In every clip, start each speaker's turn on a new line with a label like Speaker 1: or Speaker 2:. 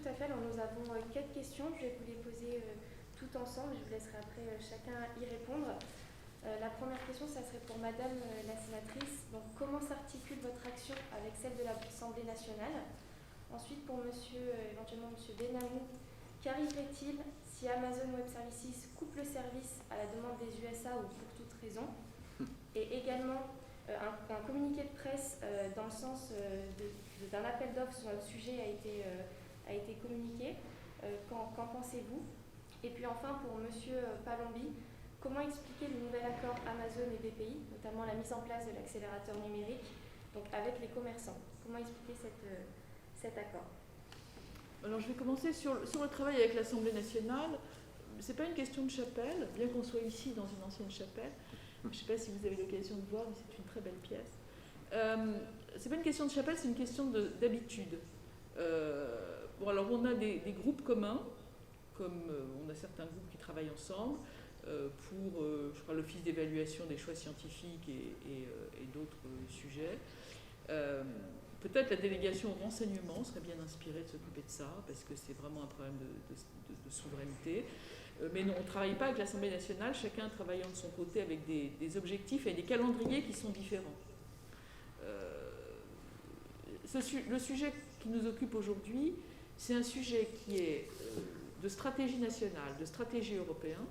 Speaker 1: tout à fait. Alors, nous avons 4 questions. Je vais vous les poser toutes ensemble. Je vous laisserai après chacun y répondre. La première question, ça serait pour Madame la sénatrice. Donc, comment s'articule votre action avec celle de l'Assemblée nationale? Ensuite, pour monsieur, éventuellement Monsieur Benamou, qu'arriverait-il si Amazon Web Services coupe le service à la demande des USA ou pour toute raison? Et également, un communiqué de presse dans le sens d'un appel d'offres sur notre sujet a été communiqué. Qu'en pensez-vous? Et puis enfin, pour monsieur Palombi, comment expliquer le nouvel accord Amazon et BPI, notamment la mise en place de l'accélérateur numérique, donc avec les commerçants? Comment expliquer cet accord?
Speaker 2: Alors je vais commencer sur le travail avec l'Assemblée nationale. Ce n'est pas une question de chapelle, bien qu'on soit ici dans une ancienne chapelle. Je ne sais pas si vous avez l'occasion de voir, mais c'est une très belle pièce. Ce n'est pas une question de chapelle, c'est une question d'habitude. Bon, alors on a des groupes communs, comme on a certains groupes qui travaillent ensemble pour, je crois, l'Office d'évaluation des choix scientifiques et d'autres sujets. Peut-être la délégation au renseignement serait bien inspirée de s'occuper de ça, parce que c'est vraiment un problème de souveraineté. Mais non, on ne travaille pas avec l'Assemblée nationale, chacun travaillant de son côté avec des objectifs et des calendriers qui sont différents. Le sujet qui nous occupe aujourd'hui, c'est un sujet qui est de stratégie nationale, de stratégie européenne,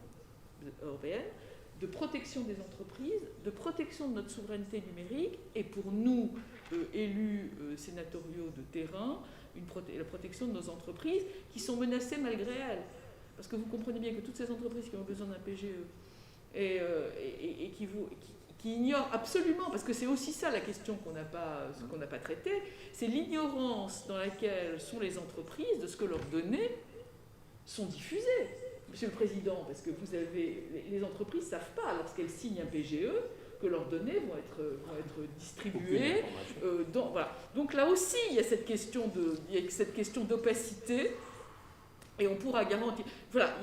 Speaker 2: de protection des entreprises, de protection de notre souveraineté numérique, et pour nous, élus sénatoriaux de terrain, la protection de nos entreprises qui sont menacées malgré elles. Parce que vous comprenez bien que toutes ces entreprises qui ont besoin d'un PGE et qui ignorent absolument, parce que c'est aussi ça la question qu'on n'a pas traitée, c'est l'ignorance dans laquelle sont les entreprises de ce que leurs données sont diffusées. Monsieur le Président, parce que les entreprises ne savent pas, lorsqu'elles signent un PGE, que leurs données vont être distribuées. Voilà. Donc là aussi, il y a cette question d'opacité, et on pourra garantir... Voilà,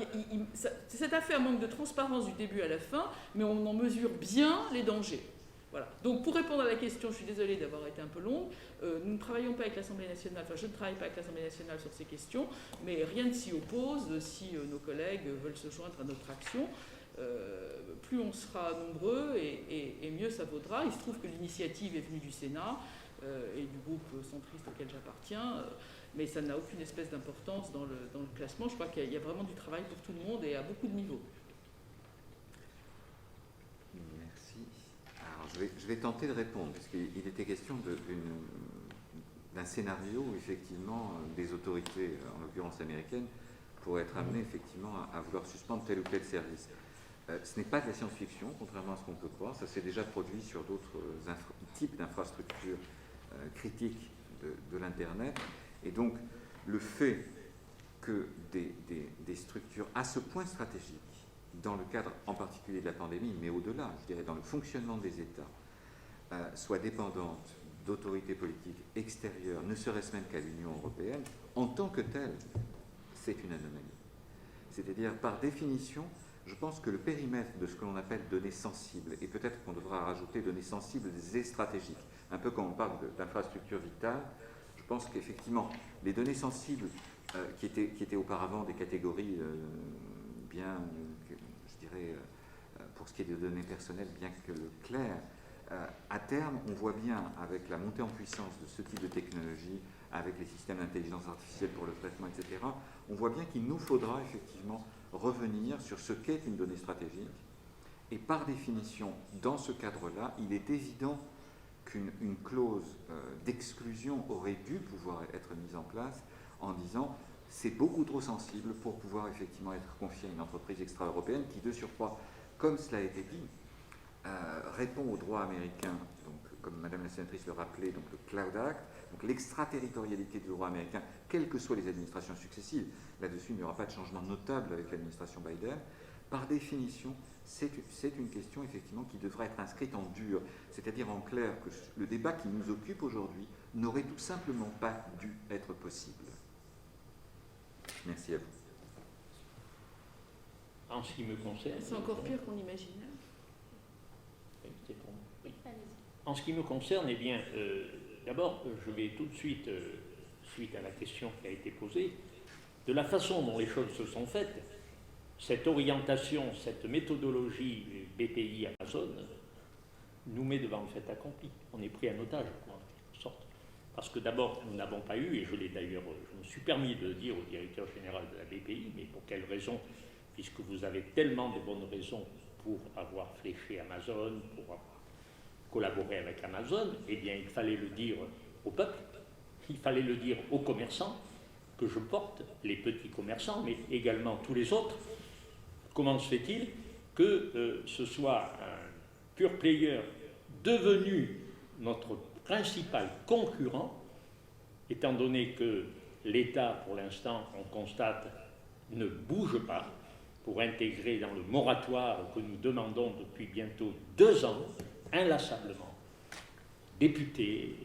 Speaker 2: cette affaire manque de transparence du début à la fin, mais on en mesure bien les dangers. Voilà. Donc pour répondre à la question, je suis désolée d'avoir été un peu longue, nous ne travaillons pas avec l'Assemblée nationale, enfin je ne travaille pas avec l'Assemblée nationale sur ces questions, mais rien ne s'y oppose si nos collègues veulent se joindre à notre action. Plus on sera nombreux et mieux ça vaudra. Il se trouve que l'initiative est venue du Sénat et du groupe centriste auquel j'appartiens, mais ça n'a aucune espèce d'importance dans le classement. Je crois qu'il y a vraiment du travail pour tout le monde et à beaucoup de niveaux.
Speaker 3: Merci. Alors je vais tenter de répondre, puisqu'il était question d'un scénario où effectivement des autorités, en l'occurrence américaines, pourraient être amenées effectivement à vouloir suspendre tel ou tel service. Ce n'est pas de la science-fiction, contrairement à ce qu'on peut croire. Ça s'est déjà produit sur d'autres types d'infrastructures critiques de l'Internet. Et donc, le fait que des structures à ce point stratégiques, dans le cadre en particulier de la pandémie, mais au-delà, je dirais dans le fonctionnement des États, soient dépendantes d'autorités politiques extérieures, ne serait-ce même qu'à l'Union européenne, en tant que telle, c'est une anomalie. C'est-à-dire, par définition, je pense que le périmètre de ce que l'on appelle données sensibles, et peut-être qu'on devra rajouter données sensibles et stratégiques, un peu comme on parle d'infrastructures vitales, je pense qu'effectivement, les données sensibles qui étaient auparavant des catégories bien, je dirais, pour ce qui est des données personnelles, bien que claires, à terme, on voit bien, avec la montée en puissance de ce type de technologie, avec les systèmes d'intelligence artificielle pour le traitement, etc., on voit bien qu'il nous faudra effectivement revenir sur ce qu'est une donnée stratégique. Et par définition, dans ce cadre-là, il est évident qu'une clause d'exclusion aurait dû pouvoir être mise en place en disant c'est beaucoup trop sensible pour pouvoir effectivement être confié à une entreprise extra-européenne qui, de surcroît, comme cela a été dit, répond au droit américain, donc, comme Madame la sénatrice le rappelait, donc le Cloud Act, donc l'extraterritorialité du droit américain, quelles que soient les administrations successives. Là-dessus, il n'y aura pas de changement notable avec l'administration Biden. Par définition, c'est une question effectivement qui devrait être inscrite en dur, c'est-à-dire en clair que le débat qui nous occupe aujourd'hui n'aurait tout simplement pas dû être possible. Merci à vous.
Speaker 4: En ce qui me concerne...
Speaker 2: C'est encore pire qu'on imaginait.
Speaker 4: Oui. En ce qui me concerne, eh bien, d'abord, je vais tout de suite, suite à la question qui a été posée, de la façon dont les choses se sont faites, cette orientation, cette méthodologie BPI Amazon nous met devant le fait accompli. On est pris en otage, en quelque sorte. Parce que d'abord, nous n'avons pas eu, et je me suis permis de le dire au directeur général de la BPI, mais pour quelle raison? Puisque vous avez tellement de bonnes raisons pour avoir fléché Amazon, pour avoir collaboré avec Amazon, eh bien, il fallait le dire au peuple, il fallait le dire aux commerçants que je porte, les petits commerçants, mais également tous les autres. Comment se fait-il que ce soit un pure player devenu notre principal concurrent, étant donné que l'État, pour l'instant, on constate, ne bouge pas pour intégrer dans le moratoire que nous demandons depuis bientôt 2 ans, inlassablement, députés,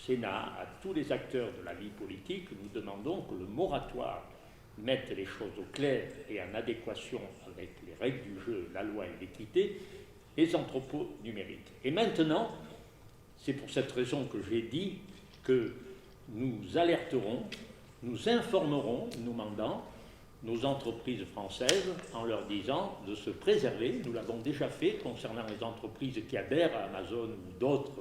Speaker 4: Sénat, à tous les acteurs de la vie politique, nous demandons que le moratoire mette les choses au clair et en adéquation avec les règles du jeu, la loi et l'équité, les entrepôts numériques. Et maintenant, c'est pour cette raison que j'ai dit que nous alerterons, nous informerons, nous mandant, nos entreprises françaises en leur disant de se préserver. Nous l'avons déjà fait concernant les entreprises qui adhèrent à Amazon ou d'autres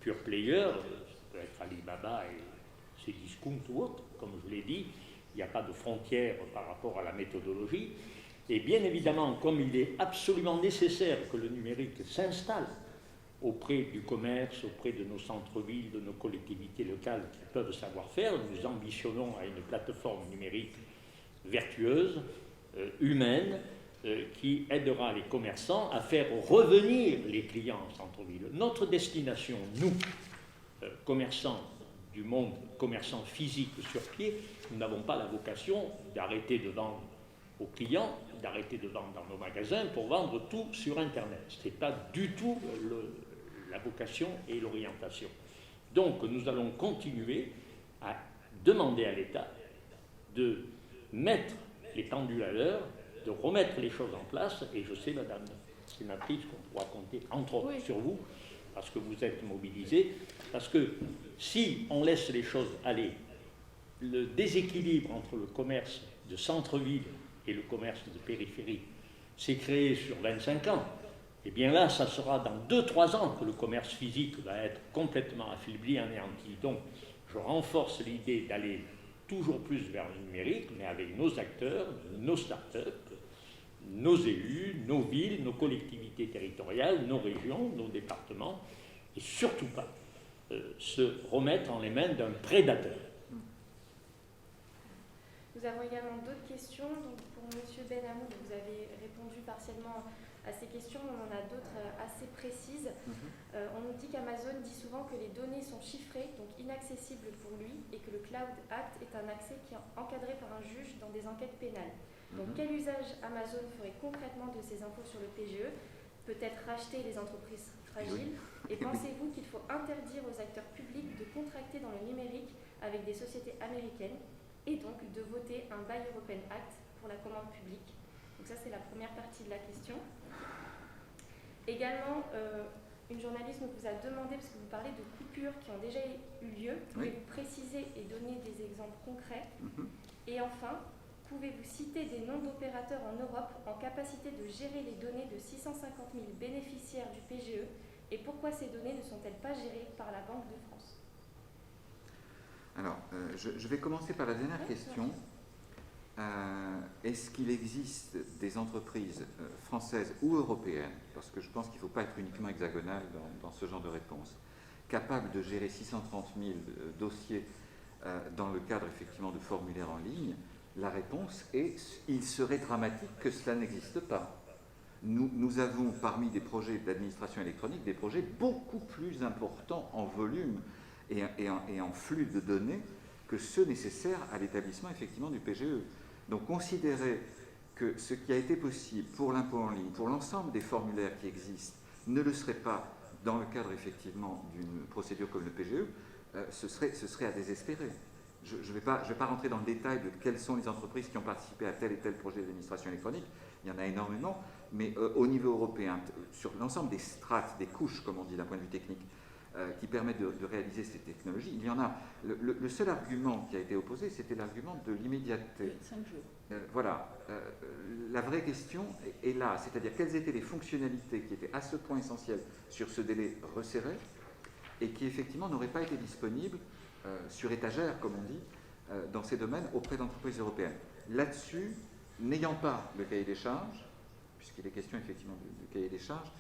Speaker 4: pure players, ça peut être Alibaba et ses discounts ou autres, comme je l'ai dit, il n'y a pas de frontière par rapport à la méthodologie. Et bien évidemment, comme il est absolument nécessaire que le numérique s'installe auprès du commerce, auprès de nos centres-villes, de nos collectivités locales qui peuvent savoir faire, nous ambitionnons à une plateforme numérique vertueuse, humaine, qui aidera les commerçants à faire revenir les clients en centre-ville. Notre destination, nous, commerçants du monde, commerçants physiques sur pied, nous n'avons pas la vocation d'arrêter de vendre aux clients, d'arrêter de vendre dans nos magasins pour vendre tout sur Internet. Ce n'est pas du tout la vocation et l'orientation. Donc nous allons continuer à demander à l'État de mettre les pendules à l'heure, de remettre les choses en place, et je sais, Madame la sénatrice, qu'on pourra compter entre autres sur vous, parce que vous êtes mobilisés, parce que si on laisse les choses aller, le déséquilibre entre le commerce de centre-ville et le commerce de périphérie s'est créé sur 25 ans, et bien là, ça sera dans 2-3 ans que le commerce physique va être complètement affaibli, anéanti. Donc, je renforce l'idée d'aller toujours plus vers le numérique, mais avec nos acteurs, nos start-up, nos élus, nos villes, nos collectivités territoriales, nos régions, nos départements, et surtout pas se remettre en les mains d'un prédateur.
Speaker 1: Nous avons également d'autres questions. Donc pour M. Benhamou, vous avez répondu partiellement à ces questions, mais on en a d'autres assez précises. On nous dit qu'Amazon dit souvent que les données sont chiffrées, donc inaccessibles pour lui, et que le Cloud Act est un accès qui est encadré par un juge dans des enquêtes pénales. Donc quel usage Amazon ferait concrètement de ces infos sur le PGE? Peut-être racheter les entreprises fragiles? Et pensez-vous qu'il faut interdire aux acteurs publics de contracter dans le numérique avec des sociétés américaines et donc de voter un Buy European Act pour la commande publique? Donc ça, c'est la première partie de la question. Également, une journaliste nous vous a demandé, parce que vous parlez de coupures qui ont déjà eu lieu, pouvez-vous préciser et donner des exemples concrets? Et enfin, pouvez-vous citer des noms d'opérateurs en Europe en capacité de gérer les données de 650 000 bénéficiaires du PGE, et pourquoi ces données ne sont-elles pas gérées par la Banque de France?
Speaker 3: Alors, je vais commencer par la dernière question. Est-ce qu'il existe des entreprises françaises ou européennes, parce que je pense qu'il ne faut pas être uniquement hexagonal dans ce genre de réponse, capables de gérer 630 000 dossiers dans le cadre effectivement de formulaires en ligne? La réponse est il serait dramatique que cela n'existe pas. Nous avons parmi des projets d'administration électronique des projets beaucoup plus importants en volume et en flux de données que ceux nécessaires à l'établissement effectivement du PGE. Donc considérer que ce qui a été possible pour l'impôt en ligne, pour l'ensemble des formulaires qui existent, ne le serait pas dans le cadre effectivement d'une procédure comme le PGE, ce serait à désespérer. Je ne vais pas rentrer dans le détail de quelles sont les entreprises qui ont participé à tel et tel projet d'administration électronique, il y en a énormément, mais au niveau européen, sur l'ensemble des strates, des couches, comme on dit d'un point de vue technique, qui permettent de réaliser ces technologies. Il y en a. Le seul argument qui a été opposé, c'était l'argument de l'immédiateté.
Speaker 2: 5 jours.
Speaker 3: Voilà. La vraie question est là, c'est-à-dire quelles étaient les fonctionnalités qui étaient à ce point essentielles sur ce délai resserré et qui effectivement n'auraient pas été disponibles sur étagère, comme on dit, dans ces domaines auprès d'entreprises européennes. Là-dessus, n'ayant pas le cahier des charges, puisqu'il est question effectivement du cahier des charges,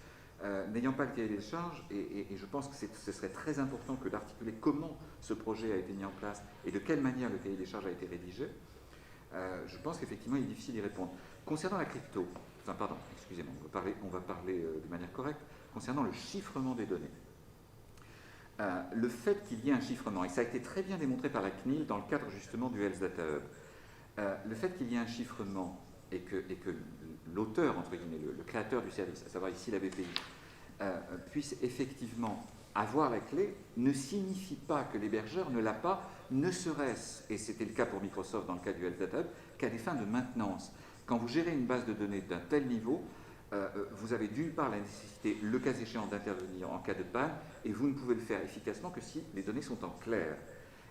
Speaker 3: n'ayant pas le cahier des charges, et je pense que ce serait très important que d'articuler comment ce projet a été mis en place et de quelle manière le cahier des charges a été rédigé, je pense qu'effectivement il est difficile d'y répondre. Concernant la crypto, excusez-moi, on va parler de manière correcte, concernant le chiffrement des données. Le fait qu'il y ait un chiffrement, et ça a été très bien démontré par la CNIL dans le cadre justement du Health Data Hub, le fait qu'il y ait un chiffrement et que l'auteur, entre guillemets, le créateur du service, à savoir ici la BPI, puisse effectivement avoir la clé, ne signifie pas que l'hébergeur ne l'a pas, ne serait-ce, et c'était le cas pour Microsoft dans le cas du Health Data Hub, qu'à des fins de maintenance. Quand vous gérez une base de données d'un tel niveau, vous avez d'une part la nécessité, le cas échéant, d'intervenir en cas de panne, et vous ne pouvez le faire efficacement que si les données sont en clair.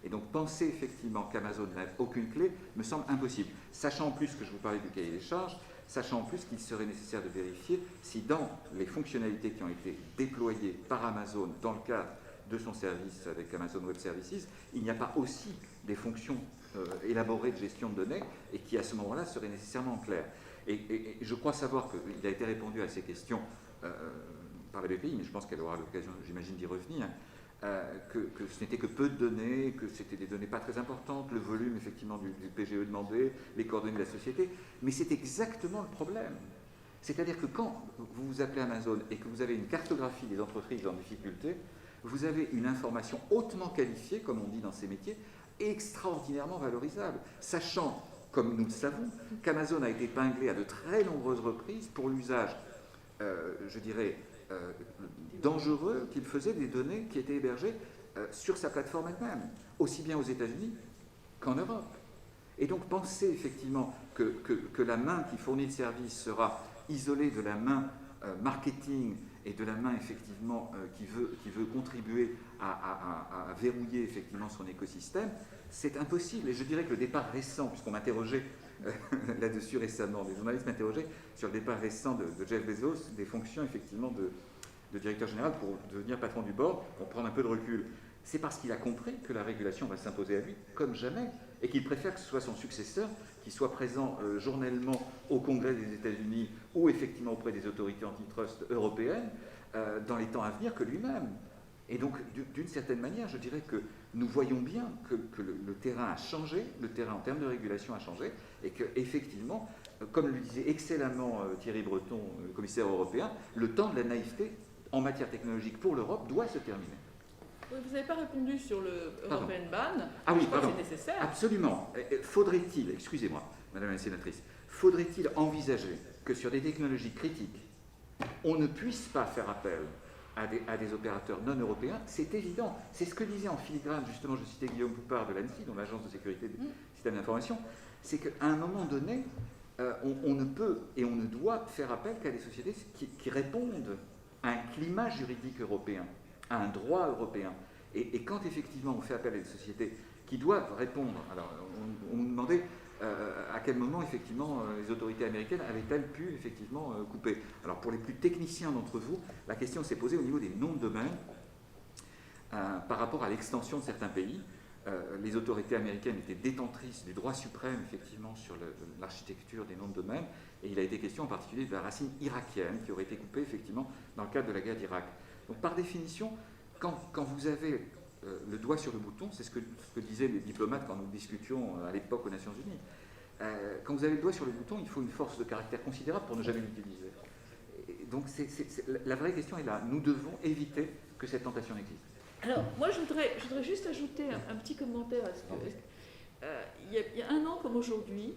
Speaker 3: Et donc penser effectivement qu'Amazon n'a aucune clé me semble impossible. Sachant en plus que je vous parlais du cahier des charges, sachant en plus qu'il serait nécessaire de vérifier si dans les fonctionnalités qui ont été déployées par Amazon dans le cadre de son service avec Amazon Web Services, il n'y a pas aussi des fonctions élaborées de gestion de données et qui à ce moment-là seraient nécessairement claires. Et je crois savoir qu'il a été répondu à ces questions par la BPI, mais je pense qu'elle aura l'occasion, j'imagine, d'y revenir, que ce n'était que peu de données, que c'était des données pas très importantes, le volume effectivement du PGE demandé, les coordonnées de la société, mais c'est exactement le problème. C'est-à-dire que quand vous vous appelez Amazon et que vous avez une cartographie des entreprises en difficulté, vous avez une information hautement qualifiée, comme on dit dans ces métiers, extraordinairement valorisable, sachant, comme nous le savons, qu'Amazon a été épinglé à de très nombreuses reprises pour l'usage, je dirais, dangereux qu'il faisait des données qui étaient hébergées sur sa plateforme elle-même, aussi bien aux États-Unis qu'en Europe. Et donc penser effectivement que la main qui fournit le service sera isolée de la main marketing et de la main effectivement qui veut contribuer à verrouiller effectivement son écosystème, c'est impossible. Et je dirais que le départ récent, puisqu'on m'interrogeait là-dessus récemment, des journalistes m'interrogeaient sur le départ récent de Jeff Bezos, des fonctions effectivement de directeur général pour devenir patron du board, pour prendre un peu de recul. C'est parce qu'il a compris que la régulation va s'imposer à lui comme jamais et qu'il préfère que ce soit son successeur qui soit présent journellement au Congrès des États-Unis ou effectivement auprès des autorités antitrust européennes dans les temps à venir que lui-même. Et donc, d'une certaine manière, je dirais que nous voyons bien que le terrain a changé, le terrain en termes de régulation a changé, et qu'effectivement, comme le disait excellemment Thierry Breton, le commissaire européen, le temps de la naïveté en matière technologique pour l'Europe doit se terminer.
Speaker 2: Oui, vous n'avez pas répondu sur le European Ban.
Speaker 3: Ah oui,
Speaker 2: je crois
Speaker 3: pardon.
Speaker 2: que c'est nécessaire.
Speaker 3: Absolument. Faudrait-il, excusez-moi, Madame la sénatrice, faudrait-il envisager que sur des technologies critiques, on ne puisse pas faire appel à des opérateurs non européens? C'est évident. C'est ce que disait en filigrane, justement, je citais Guillaume Poupard de l'ANSSI, dont l'Agence de sécurité des systèmes d'information, c'est qu'à un moment donné, on ne peut et on ne doit faire appel qu'à des sociétés qui répondent à un climat juridique européen, à un droit européen. Et quand effectivement on fait appel à des sociétés qui doivent répondre, alors on nous demandait à quel moment effectivement les autorités américaines avaient-elles pu effectivement couper. Alors pour les plus techniciens d'entre vous, la question s'est posée au niveau des noms de domaine par rapport à l'extension de certains pays. Les autorités américaines étaient détentrices du droit suprême effectivement sur l'architecture des noms de domaine, et il a été question en particulier de la racine irakienne qui aurait été coupée effectivement dans le cadre de la guerre d'Irak. Donc par définition, quand vous avez le doigt sur le bouton, c'est ce que disaient les diplomates quand nous discutions à l'époque aux Nations Unies, quand vous avez le doigt sur le bouton, il faut une force de caractère considérable pour ne jamais l'utiliser. Donc la vraie question est là, nous devons éviter que cette tentation existe.
Speaker 2: Alors, moi, je voudrais juste ajouter un petit commentaire à ce que... il y a un an comme aujourd'hui,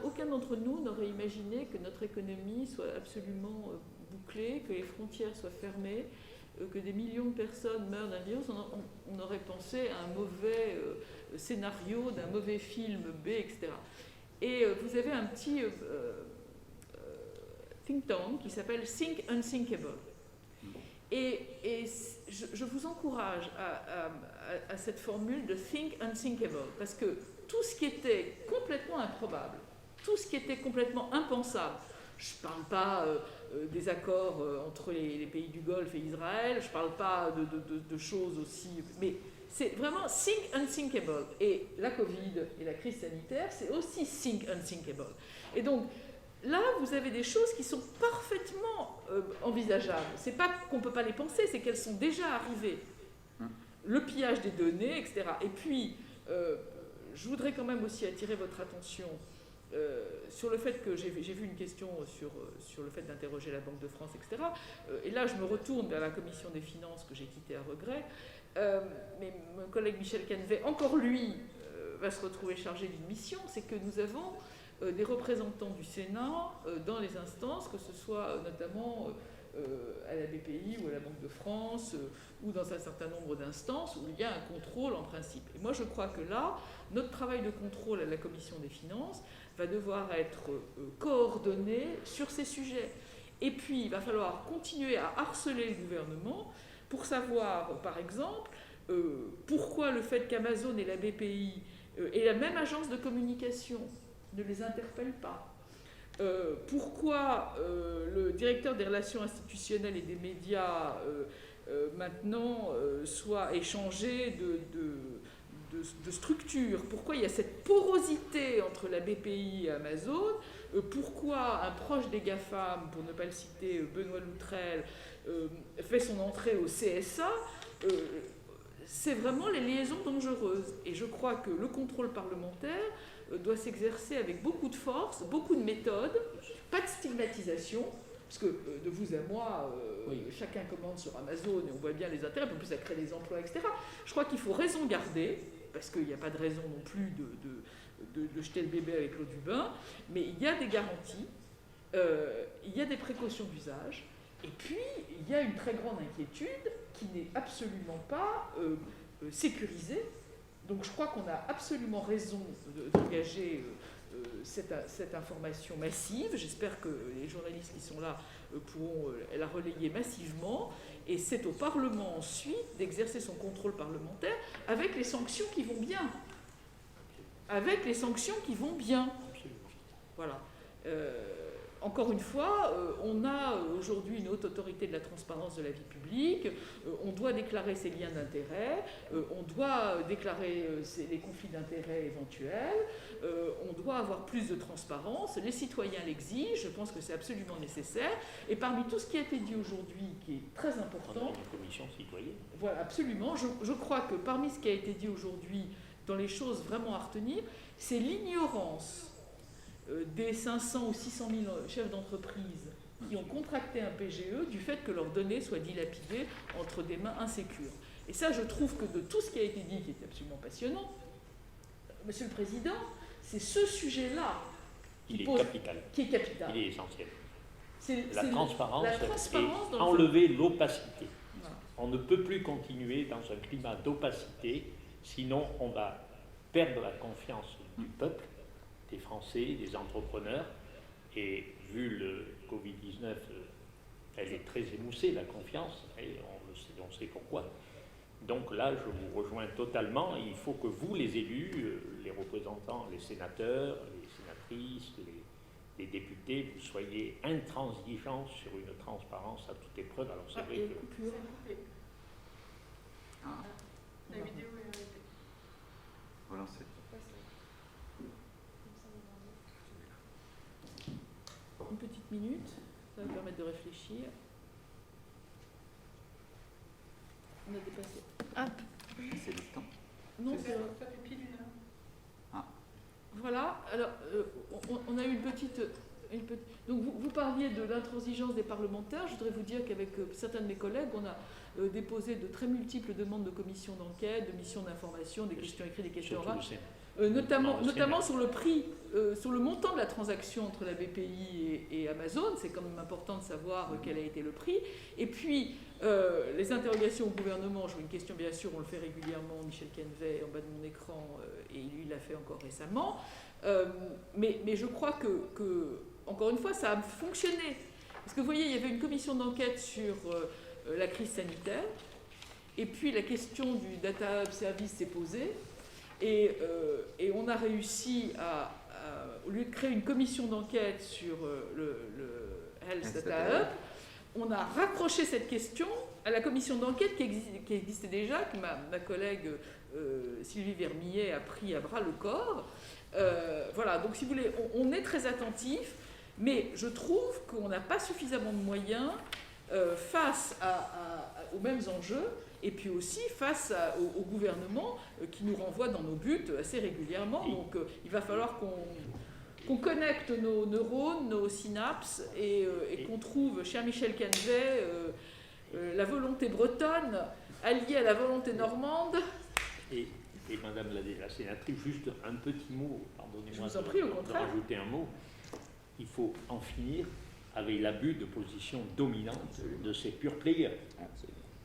Speaker 2: aucun d'entre nous n'aurait imaginé que notre économie soit absolument bouclée, que les frontières soient fermées, que des millions de personnes meurent d'un virus. On aurait pensé à un mauvais scénario, d'un mauvais film B, etc. Et vous avez un petit think tank qui s'appelle Think Unthinkable. Et je vous encourage à cette formule de think unthinkable, parce que tout ce qui était complètement improbable, tout ce qui était complètement impensable, je ne parle pas des accords entre les pays du Golfe et Israël, je ne parle pas de choses aussi, mais c'est vraiment think unthinkable. Et la Covid et la crise sanitaire, c'est aussi think unthinkable. Et donc, là, vous avez des choses qui sont parfaitement envisageables. Ce n'est pas qu'on ne peut pas les penser, c'est qu'elles sont déjà arrivées. Le pillage des données, etc. Et puis, je voudrais quand même aussi attirer votre attention sur le fait que j'ai vu une question sur le fait d'interroger la Banque de France, etc. Et là, je me retourne vers la Commission des finances que j'ai quittée à regret. Mais mon collègue Michel Cannevet, encore lui, va se retrouver chargé d'une mission, c'est que nous avons des représentants du Sénat dans les instances, que ce soit notamment à la BPI ou à la Banque de France ou dans un certain nombre d'instances où il y a un contrôle en principe. Et moi je crois que là, notre travail de contrôle à la Commission des finances va devoir être coordonné sur ces sujets. Et puis il va falloir continuer à harceler le gouvernement pour savoir, par exemple, pourquoi le fait qu'Amazon et la BPI et la même agence de communication ne les interpelle pas. Pourquoi le directeur des relations institutionnelles et des médias maintenant soit échangé de structure. Pourquoi il y a cette porosité entre la BPI et Amazon. Pourquoi un proche des GAFAM, pour ne pas le citer, Benoît Loutrel, fait son entrée au CSA. C'est vraiment les liaisons dangereuses. Et je crois que le contrôle parlementaire doit s'exercer avec beaucoup de force, beaucoup de méthodes, pas de stigmatisation, parce que de vous à moi, chacun commande sur Amazon et on voit bien les intérêts, en plus ça crée des emplois, etc. Je crois qu'il faut raison garder, parce qu'il n'y a pas de raison non plus de jeter le bébé avec l'eau du bain, mais il y a des garanties, il y a des précautions d'usage, et puis il y a une très grande inquiétude qui n'est absolument pas sécurisée. Donc je crois qu'on a absolument raison d'engager cette information massive. J'espère que les journalistes qui sont là pourront la relayer massivement. Et c'est au Parlement ensuite d'exercer son contrôle parlementaire avec les sanctions qui vont bien. Avec les sanctions qui vont bien. Voilà. Encore une fois, on a aujourd'hui une haute autorité de la transparence de la vie publique, on doit déclarer ses liens d'intérêt, on doit déclarer les conflits d'intérêts éventuels, on doit avoir plus de transparence, les citoyens l'exigent, je pense que c'est absolument nécessaire, et parmi tout ce qui a été dit aujourd'hui, qui est très important...
Speaker 4: On a une commission citoyenne.
Speaker 2: Voilà, absolument, je crois que parmi ce qui a été dit aujourd'hui, dans les choses vraiment à retenir, c'est l'ignorance des 500 ou 600 000 chefs d'entreprise qui ont contracté un PGE du fait que leurs données soient dilapidées entre des mains insécures. Et ça, je trouve que de tout ce qui a été dit, qui est absolument passionnant, Monsieur le Président, c'est ce sujet-là
Speaker 4: qui est capital. Il est essentiel. La transparence et enlever l'opacité. Voilà. On ne peut plus continuer dans un climat d'opacité, sinon on va perdre la confiance du peuple, des Français, des entrepreneurs, et vu le Covid-19, elle est très émoussée, la confiance, et on sait pourquoi. Donc là, je vous rejoins totalement, il faut que vous, les élus, les représentants, les sénateurs, les sénatrices, les députés, vous soyez intransigeants sur une transparence à toute épreuve. Alors c'est vrai que...
Speaker 5: La vidéo est arrêtée.
Speaker 3: Voilà, c'est...
Speaker 2: Une petite minute, ça va permettre de réfléchir. On a dépassé.
Speaker 3: C'est le temps.
Speaker 2: Non,
Speaker 5: ça fait pile une heure.
Speaker 3: Ah.
Speaker 2: Voilà, alors on a eu une petite... Donc vous parliez de l'intransigeance des parlementaires. Je voudrais vous dire qu'avec certains de mes collègues, on a déposé de très multiples demandes de commissions d'enquête, de missions d'information, des questions écrites, des questions orales. Notamment sur le prix, sur le montant de la transaction entre la BPI et Amazon. C'est quand même important de savoir quel a été le prix. Et puis, les interrogations au gouvernement, je vois une question bien sûr, on le fait régulièrement, Michel Cannevet en bas de mon écran, et lui il l'a fait encore récemment. Mais je crois que, encore une fois, ça a fonctionné. Parce que vous voyez, il y avait une commission d'enquête sur la crise sanitaire. Et puis la question du Data Hub Service s'est posée. Et on a réussi au lieu de créer une commission d'enquête sur le Health Data Hub, on a raccroché cette question à la commission d'enquête qui existait déjà, que ma collègue Sylvie Vermillet a pris à bras le corps. Voilà, donc si vous voulez, on est très attentif, mais je trouve qu'on n'a pas suffisamment de moyens face aux mêmes enjeux, et puis aussi face au gouvernement qui nous renvoie dans nos buts assez régulièrement. Donc il va falloir qu'on connecte nos neurones, nos synapses, et qu'on trouve, cher Michel Canvet, la volonté bretonne alliée à la volonté normande.
Speaker 4: Et Madame la sénatrice, juste un petit mot, pardonnez-moi
Speaker 2: de
Speaker 4: rajouter un mot. Il faut en finir avec l'abus de position dominante de ces pure players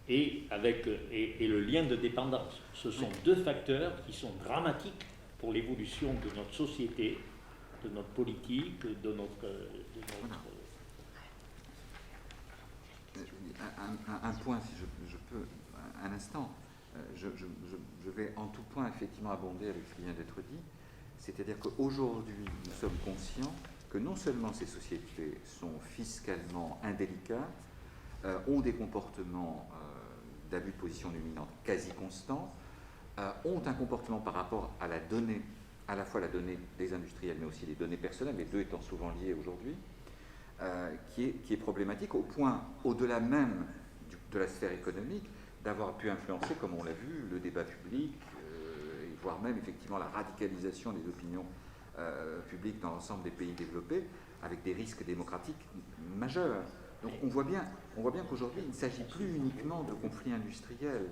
Speaker 4: et le lien de dépendance. Ce sont deux facteurs qui sont dramatiques pour l'évolution de notre société, de notre politique, de notre
Speaker 3: Un point, si je peux, un instant. Je vais en tout point effectivement abonder avec ce qui vient d'être dit. C'est-à-dire qu'aujourd'hui, nous sommes conscients que non seulement ces sociétés sont fiscalement indélicates, ont des comportements d'abus de position dominante quasi constants, ont un comportement par rapport à la donnée, à la fois la donnée des industriels, mais aussi les données personnelles, les deux étant souvent liés aujourd'hui, qui est problématique au point, au-delà même de la sphère économique, d'avoir pu influencer, comme on l'a vu, le débat public, voire même effectivement la radicalisation des opinions publiques dans l'ensemble des pays développés, avec des risques démocratiques majeurs. Donc on voit bien qu'aujourd'hui, il ne s'agit plus uniquement de conflits industriels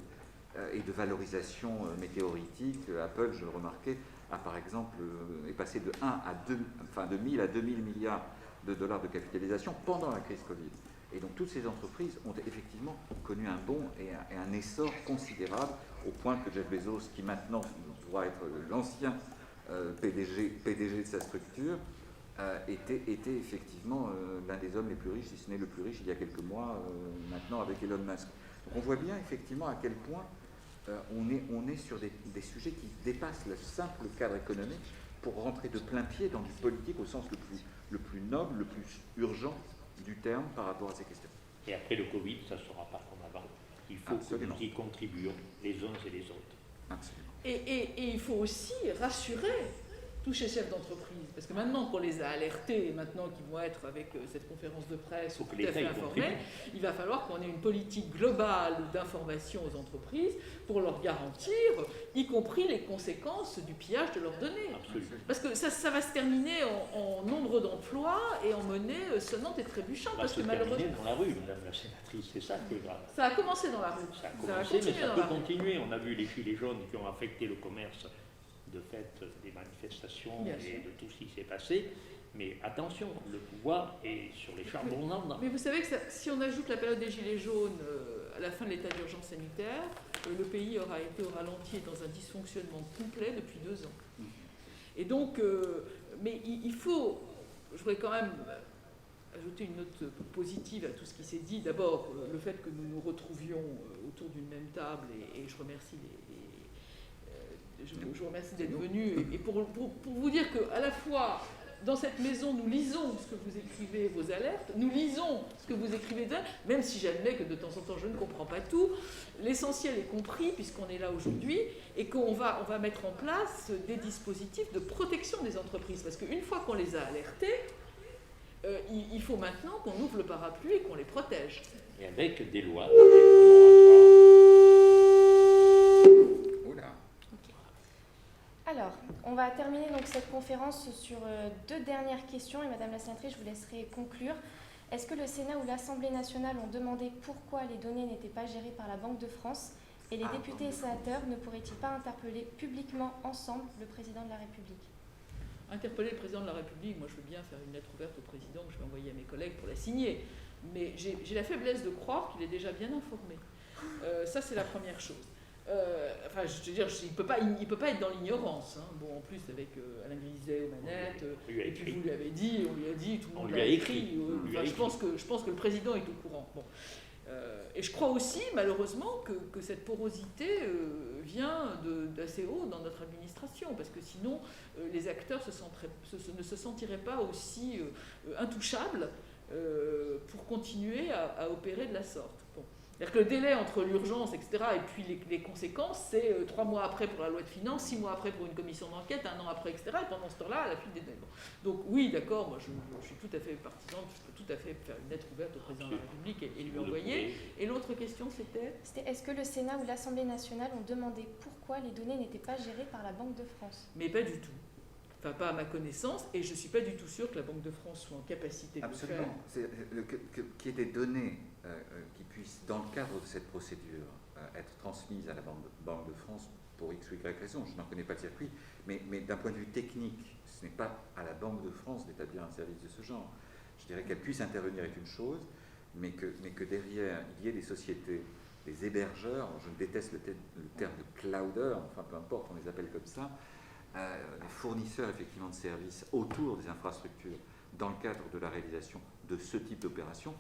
Speaker 3: et de valorisation météoritique. Apple, je le remarquais, par exemple, est passé de 1000 à 2000 milliards de dollars de capitalisation pendant la crise Covid. Et donc toutes ces entreprises ont effectivement connu un bond et un essor considérable, au point que Jeff Bezos, qui maintenant doit être l'ancien PDG de sa structure, était effectivement l'un des hommes les plus riches, si ce n'est le plus riche il y a quelques mois, maintenant avec Elon Musk. Donc on voit bien effectivement à quel point on est sur des sujets qui dépassent le simple cadre économique pour rentrer de plein pied dans du politique au sens le plus noble, le plus urgent du terme par rapport à ces questions.
Speaker 4: Et après le Covid, ça ne sera pas comme avant. Il faut
Speaker 3: Absolument.
Speaker 4: que nous y contribuions, les uns et les autres.
Speaker 3: Absolument.
Speaker 2: Et il faut aussi rassurer tous ces chefs d'entreprise, parce que maintenant qu'on les a alertés, et maintenant qu'ils vont être avec cette conférence de presse tout à fait informés, il va falloir qu'on ait une politique globale d'information aux entreprises pour leur garantir, y compris les conséquences du pillage de leurs données.
Speaker 4: Absolument.
Speaker 2: Parce que ça va se terminer en nombre d'emplois et en monnaie sonnante et trébuchante.
Speaker 4: Ça va se terminer dans la rue, Madame la sénatrice, c'est ça qui est grave.
Speaker 2: Ça a commencé dans la rue.
Speaker 4: Ça a commencé, mais ça peut continuer. On a vu les gilets jaunes qui ont affecté le commerce de fait des manifestations et de tout ce qui s'est passé. Mais attention, le pouvoir est sur les charbons ardents.
Speaker 2: Mais vous savez que si on ajoute la période des Gilets jaunes à la fin de l'état d'urgence sanitaire, le pays aura été au ralenti et dans un dysfonctionnement complet depuis 2 ans. Et donc, mais il faut, je voudrais quand même ajouter une note positive à tout ce qui s'est dit. D'abord, le fait que nous nous retrouvions autour d'une même table, et je remercie je vous remercie d'être venus, et pour vous dire qu'à la fois, dans cette maison, nous lisons ce que vous écrivez, vos alertes, nous lisons ce que vous écrivez d'eux, même si j'admets que de temps en temps, je ne comprends pas tout. L'essentiel est compris, puisqu'on est là aujourd'hui, et qu'on va mettre en place des dispositifs de protection des entreprises, parce qu'une fois qu'on les a alertés, il faut maintenant qu'on ouvre le parapluie et qu'on les protège.
Speaker 4: Et avec des lois.
Speaker 1: Alors, on va terminer donc cette conférence sur 2 dernières questions, et Madame la sénatrice, je vous laisserai conclure. Est-ce que le Sénat ou l'Assemblée nationale ont demandé pourquoi les données n'étaient pas gérées par la Banque de France, et les députés et sénateurs ne pourraient-ils pas interpeller publiquement ensemble le président de la République?
Speaker 2: Interpeller le président de la République, moi je veux bien faire une lettre ouverte au président que je vais envoyer à mes collègues pour la signer, mais j'ai la faiblesse de croire qu'il est déjà bien informé. Ça c'est la première chose. Enfin, je veux dire, il peut pas être dans l'ignorance. Hein. Bon, en plus avec Alain Griset aux manettes, et puis vous lui avez dit, on lui a dit, tout le monde l'a écrit. Enfin, je pense que le président est au courant. Bon. Et je crois aussi, malheureusement, que cette porosité vient d'assez haut dans notre administration, parce que sinon, les acteurs ne se sentiraient pas aussi intouchables pour continuer à opérer de la sorte. Bon. C'est-à-dire que le délai entre l'urgence, etc., et puis les conséquences, c'est 3 mois après pour la loi de finances, 6 mois après pour une commission d'enquête, 1 an après, etc. Et pendant ce temps-là, à la fuite des données. Donc oui, d'accord, moi je suis tout à fait partisan, je peux tout à fait faire une lettre ouverte au président de la République et lui envoyer. Et l'autre question, c'était
Speaker 1: Est-ce que le Sénat ou l'Assemblée nationale ont demandé pourquoi les données n'étaient pas gérées par la Banque de France?
Speaker 2: Mais pas du tout. Enfin, pas à ma connaissance, et je ne suis pas du tout sûr que la Banque de France soit en capacité de le faire.
Speaker 3: Absolument. Qu'il y ait des données qui puissent, dans le cadre de cette procédure, être transmises à la Banque de France pour X ou Y raison. Je n'en connais pas le circuit, mais d'un point de vue technique, ce n'est pas à la Banque de France d'établir un service de ce genre. Je dirais qu'elle puisse intervenir est une chose, mais que derrière, il y ait des sociétés, des hébergeurs, je déteste le terme de clouder, enfin peu importe, on les appelle comme ça, les fournisseurs effectivement de services autour des infrastructures dans le cadre de la réalisation de ce type d'opération,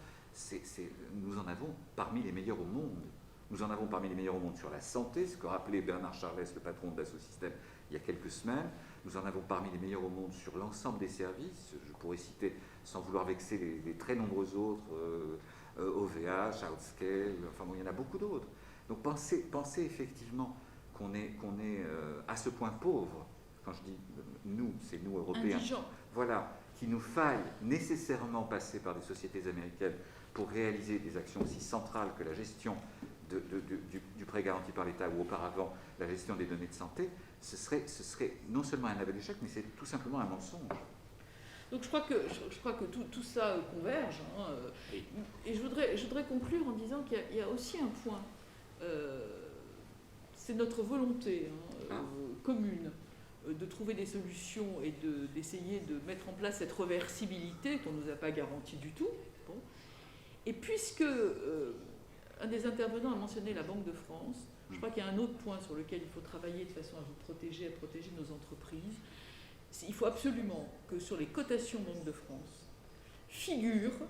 Speaker 3: nous en avons parmi les meilleurs au monde. Nous en avons parmi les meilleurs au monde sur la santé, ce que rappelait Bernard Charles, le patron de Dassault Systèmes, il y a quelques semaines. Nous en avons parmi les meilleurs au monde sur l'ensemble des services. Je pourrais citer, sans vouloir vexer les très nombreux autres, OVH, Outscale, enfin bon, il y en a beaucoup d'autres. Donc pensez effectivement qu'on est à ce point pauvre. Quand je dis nous, c'est nous Européens.
Speaker 2: Indigent.
Speaker 3: Voilà, qu'il nous faille nécessairement passer par des sociétés américaines pour réaliser des actions aussi centrales que la gestion du prêt garanti par l'État ou auparavant la gestion des données de santé, ce serait non seulement un aveu d'échec, mais c'est tout simplement un mensonge.
Speaker 2: Donc je crois que tout ça converge. Hein, et je voudrais conclure en disant qu'il y a aussi un point. C'est notre volonté commune de trouver des solutions et d'essayer de mettre en place cette réversibilité qu'on ne nous a pas garantie du tout. Bon. Et puisque un des intervenants a mentionné la Banque de France, je crois qu'il y a un autre point sur lequel il faut travailler de façon à vous protéger, à protéger nos entreprises. Il faut absolument que sur les cotations Banque de France figurent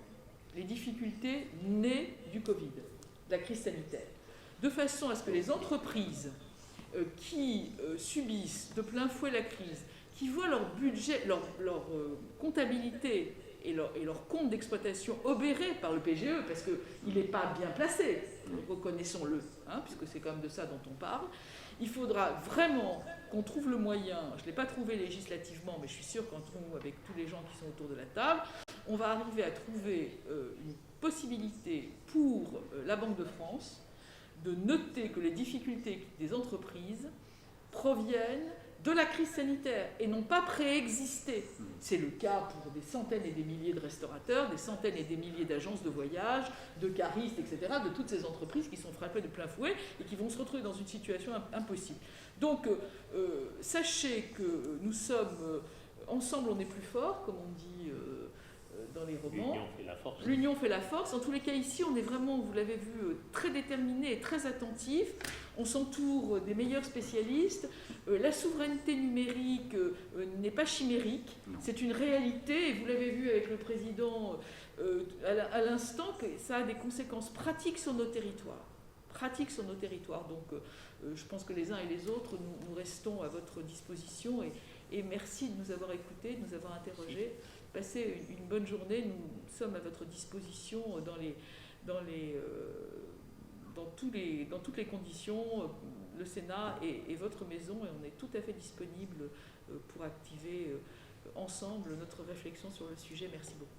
Speaker 2: les difficultés nées du Covid, de la crise sanitaire, de façon à ce que les entreprises qui subissent de plein fouet la crise, qui voient leur budget, leur comptabilité et leur compte d'exploitation obéré par le PGE, parce qu'il n'est pas bien placé, reconnaissons-le, hein, puisque c'est quand même de ça dont on parle. Il faudra vraiment qu'on trouve le moyen, je ne l'ai pas trouvé législativement, mais je suis sûre qu'entre nous, avec tous les gens qui sont autour de la table, on va arriver à trouver une possibilité pour la Banque de France de noter que les difficultés des entreprises proviennent de la crise sanitaire et n'ont pas préexisté. C'est le cas pour des centaines et des milliers de restaurateurs, des centaines et des milliers d'agences de voyage, de caristes, etc., de toutes ces entreprises qui sont frappées de plein fouet et qui vont se retrouver dans une situation impossible. Donc, sachez que nous sommes ensemble, on est plus fort, comme on dit dans les romans.
Speaker 4: L'union fait la force.
Speaker 2: L'union fait la force. En tous les cas, ici, on est vraiment, vous l'avez vu, très déterminé et très attentif. On s'entoure des meilleurs spécialistes. La souveraineté numérique n'est pas chimérique. C'est une réalité. Et vous l'avez vu avec le président à l'instant, que ça a des conséquences pratiques sur nos territoires. Donc, je pense que les uns et les autres, nous restons à votre disposition. Et merci de nous avoir écoutés, de nous avoir interrogés. Passez une bonne journée. Nous sommes à votre disposition dans toutes les conditions. Le Sénat est votre maison et on est tout à fait disponible pour activer ensemble notre réflexion sur le sujet. Merci beaucoup.